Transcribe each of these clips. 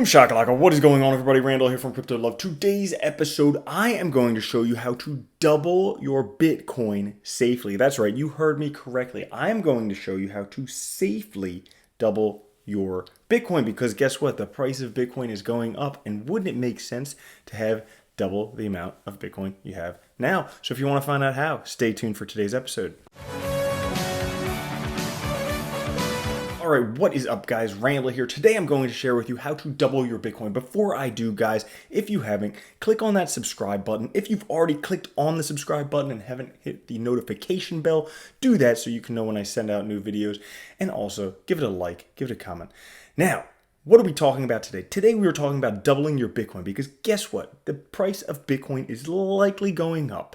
Boom shakalaka, what is going on everybody? Randall here from Crypto Love. Today's episode, I am going to show you how to double your Bitcoin safely. That's right, you heard me correctly. I am going to show you how to safely double your Bitcoin because guess what? The price of Bitcoin is going up, and wouldn't it make sense to have double the amount of Bitcoin you have now? So if you want to find out how, stay tuned for today's episode. Alright, what is up guys? Randall here. Today I'm going to share with you how to double your Bitcoin. Before I do guys, if you haven't, click on that subscribe button. If you've already clicked on the subscribe button and haven't hit the notification bell, do that so you can know when I send out new videos. And also, give it a like, give it a comment. Now, what are we talking about today? Today we are talking about doubling your Bitcoin because guess what? The price of Bitcoin is likely going up.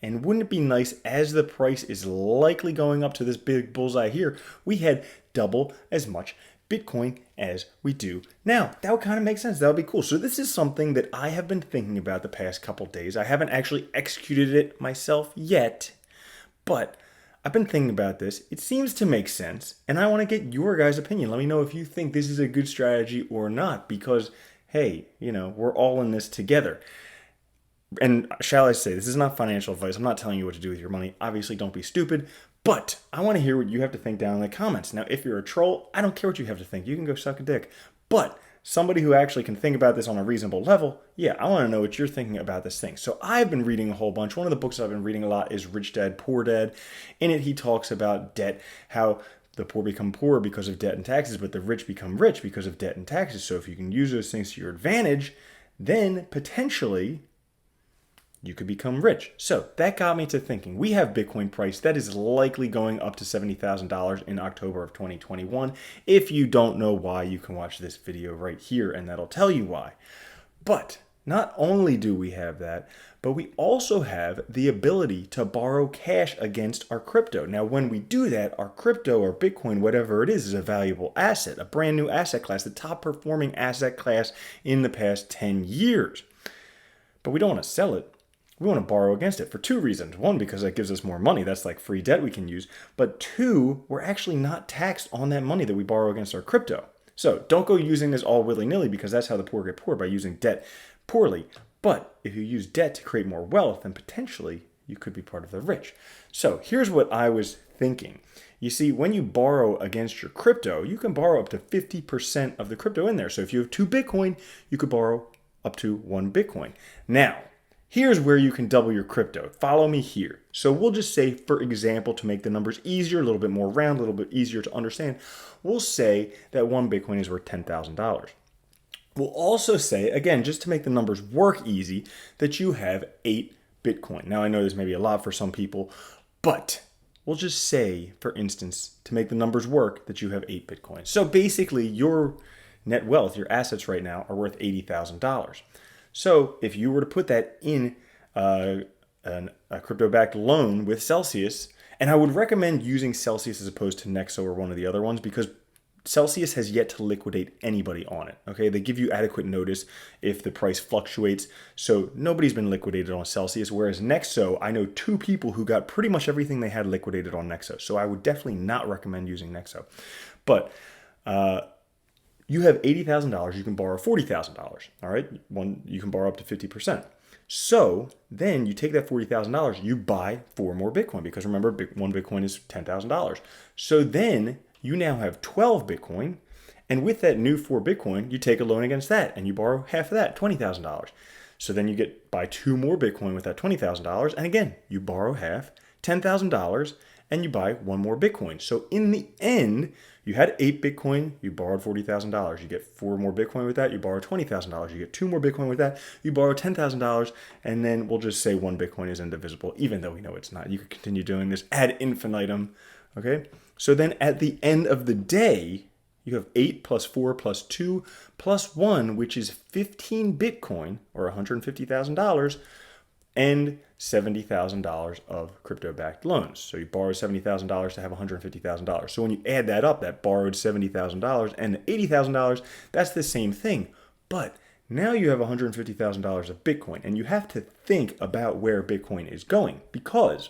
And wouldn't it be nice, as the price is likely going up to this big bullseye here, we had double as much Bitcoin as we do now. That would kind of make sense. That would be cool. So this is something that I have been thinking about the past couple days. I haven't actually executed it myself yet, but I've been thinking about this. It seems to make sense, and I want to get your guys' opinion. Let me know if you think this is a good strategy or not, because, hey, you know, we're all in this together. And shall I say, this is not financial advice. I'm not telling you what to do with your money. Obviously, don't be stupid. But I want to hear what you have to think down in the comments. Now, if you're a troll, I don't care what you have to think. You can go suck a dick. But somebody who actually can think about this on a reasonable level, yeah, I want to know what you're thinking about this thing. So I've been reading a whole bunch. One of the books I've been reading a lot is Rich Dad, Poor Dad. In it, he talks about debt, how the poor become poor because of debt and taxes, but the rich become rich because of debt and taxes. So if you can use those things to your advantage, then potentially you could become rich. So that got me to thinking. We have Bitcoin price that is likely going up to $70,000 in October of 2021. If you don't know why, you can watch this video right here and that'll tell you why. But not only do we have that, but we also have the ability to borrow cash against our crypto. Now, when we do that, our crypto or Bitcoin, whatever it is a valuable asset, a brand new asset class, the top performing asset class in the past 10 years. But we don't want to sell it. We want to borrow against it for two reasons. One, because that gives us more money. That's like free debt we can use. But two, we're actually not taxed on that money that we borrow against our crypto. So don't go using this all willy-nilly because that's how the poor get poor, by using debt poorly. But if you use debt to create more wealth, then potentially you could be part of the rich. So here's what I was thinking. You see, when you borrow against your crypto, you can borrow up to 50% of the crypto in there. So if you have 2 Bitcoin, you could borrow up to 1 Bitcoin. Now, here's where you can double your crypto. Follow me here. So we'll just say, for example, to make the numbers easier, a little bit more round, a little bit easier to understand, we'll say that 1 Bitcoin is worth $10,000. We'll also say, again, just to make the numbers work easy, that you have 8 Bitcoin. Now, I know this may be a lot for some people, but we'll just say, for instance, to make the numbers work, that you have 8 Bitcoin. So basically, your net wealth, your assets right now, are worth $80,000. So if you were to put that in a crypto-backed loan with Celsius, and I would recommend using Celsius as opposed to Nexo or one of the other ones because Celsius has yet to liquidate anybody on it. Okay, they give you adequate notice if the price fluctuates. So nobody's been liquidated on Celsius, whereas Nexo, I know 2 people who got pretty much everything they had liquidated on Nexo. So I would definitely not recommend using Nexo. But you have $80,000, you can borrow $40,000, all right? You can borrow up to 50%. So then you take that $40,000, you buy 4 more Bitcoin because remember, 1 Bitcoin is $10,000. So then you now have 12 Bitcoin, and with that new 4 Bitcoin, you take a loan against that and you borrow half of that, $20,000. So then you buy 2 more Bitcoin with that $20,000, and again, you borrow half, $10,000, and you buy 1 more Bitcoin. So in the end, you had 8 Bitcoin, you borrowed $40,000. You get 4 more Bitcoin with that, you borrow $20,000. You get 2 more Bitcoin with that, you borrow $10,000, and then we'll just say 1 Bitcoin is indivisible, even though we know it's not. You could continue doing this ad infinitum, okay? So then at the end of the day, you have 8 plus 4 plus 2 plus 1, which is 15 Bitcoin, or $150,000, and $70,000 of crypto-backed loans. So you borrow $70,000 to have $150,000. So when you add that up, that borrowed $70,000 and the $80,000, that's the same thing. But now you have $150,000 of Bitcoin, and you have to think about where Bitcoin is going, because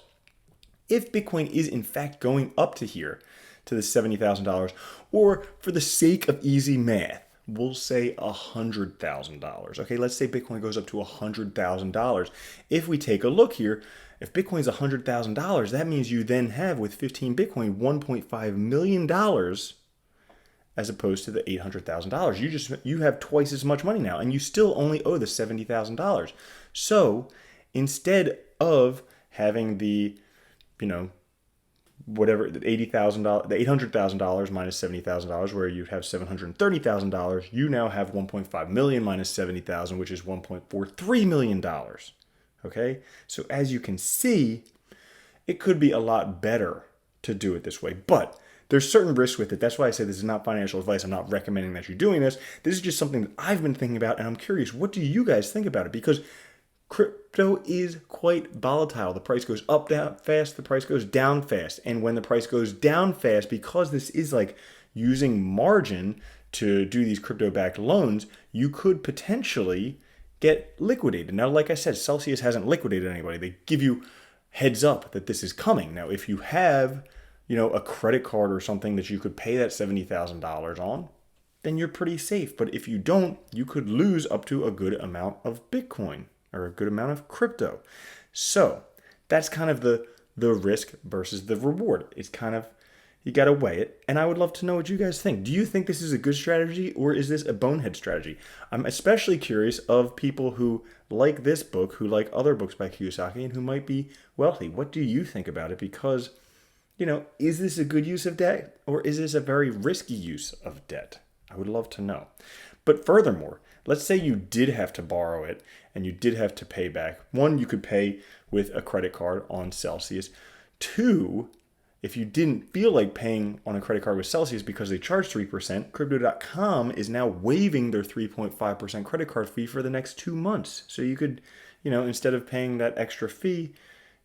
if Bitcoin is in fact going up to here, to the $70,000, or for the sake of easy math, we'll say $100,000. Okay, let's say Bitcoin goes up to $100,000. If we take a look here, if Bitcoin's $100,000, that means you then have, with 15 Bitcoin, $1.5 million as opposed to the $800,000. You have twice as much money now, and you still only owe the $70,000. So instead of having the, whatever, the $80,000, the $800,000 minus $70,000, where you have $730,000, you now have 1.5 million minus 70,000, which is $1.43 million. Okay, so as you can see, it could be a lot better to do it this way, but there's certain risks with it. That's why I say this is not financial advice. I'm not recommending that you're doing this. This is just something that I've been thinking about, and I'm curious, what do you guys think about it? Because crypto is quite volatile. The price goes up down fast, the price goes down fast. And when the price goes down fast, because this is like using margin to do these crypto-backed loans, you could potentially get liquidated. Now, like I said, Celsius hasn't liquidated anybody. They give you heads up that this is coming. Now, if you have a credit card or something that you could pay that $70,000 on, then you're pretty safe. But if you don't, you could lose up to a good amount of Bitcoin or a good amount of crypto. So that's kind of the risk versus the reward. It's kind of, you got to weigh it. And I would love to know what you guys think. Do you think this is a good strategy, or is this a bonehead strategy? I'm especially curious of people who like this book, who like other books by Kiyosaki, and who might be wealthy. What do you think about it? Because is this a good use of debt, or is this a very risky use of debt? I would love to know. But furthermore, let's say you did have to borrow it and you did have to pay back. One, you could pay with a credit card on Celsius. Two, if you didn't feel like paying on a credit card with Celsius because they charge 3%, Crypto.com is now waiving their 3.5% credit card fee for the next 2 months. So you could, instead of paying that extra fee,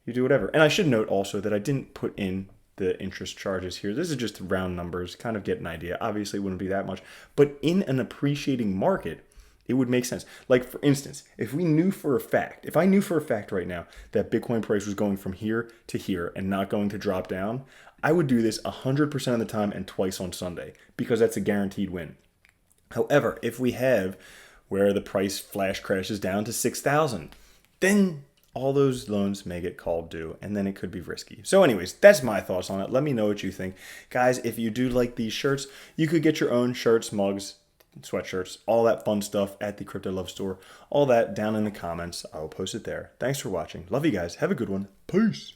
you do whatever. And I should note also that I didn't put in the interest charges here. This is just round numbers, kind of get an idea. Obviously, it wouldn't be that much. But in an appreciating market, it would make sense. Like, for instance, if I knew for a fact right now that Bitcoin price was going from here to here and not going to drop down, I would do this 100% of the time and twice on Sunday, because that's a guaranteed win. However, if we have where the price flash crashes down to 6,000, then all those loans may get called due, and then it could be risky. So anyways, that's my thoughts on it. Let me know what you think. Guys, if you do like these shirts, you could get your own shirts, mugs, sweatshirts, all that fun stuff at the Crypto Love Store. All that down in the comments. I will post it there. Thanks for watching. Love you guys. Have a good one. Peace.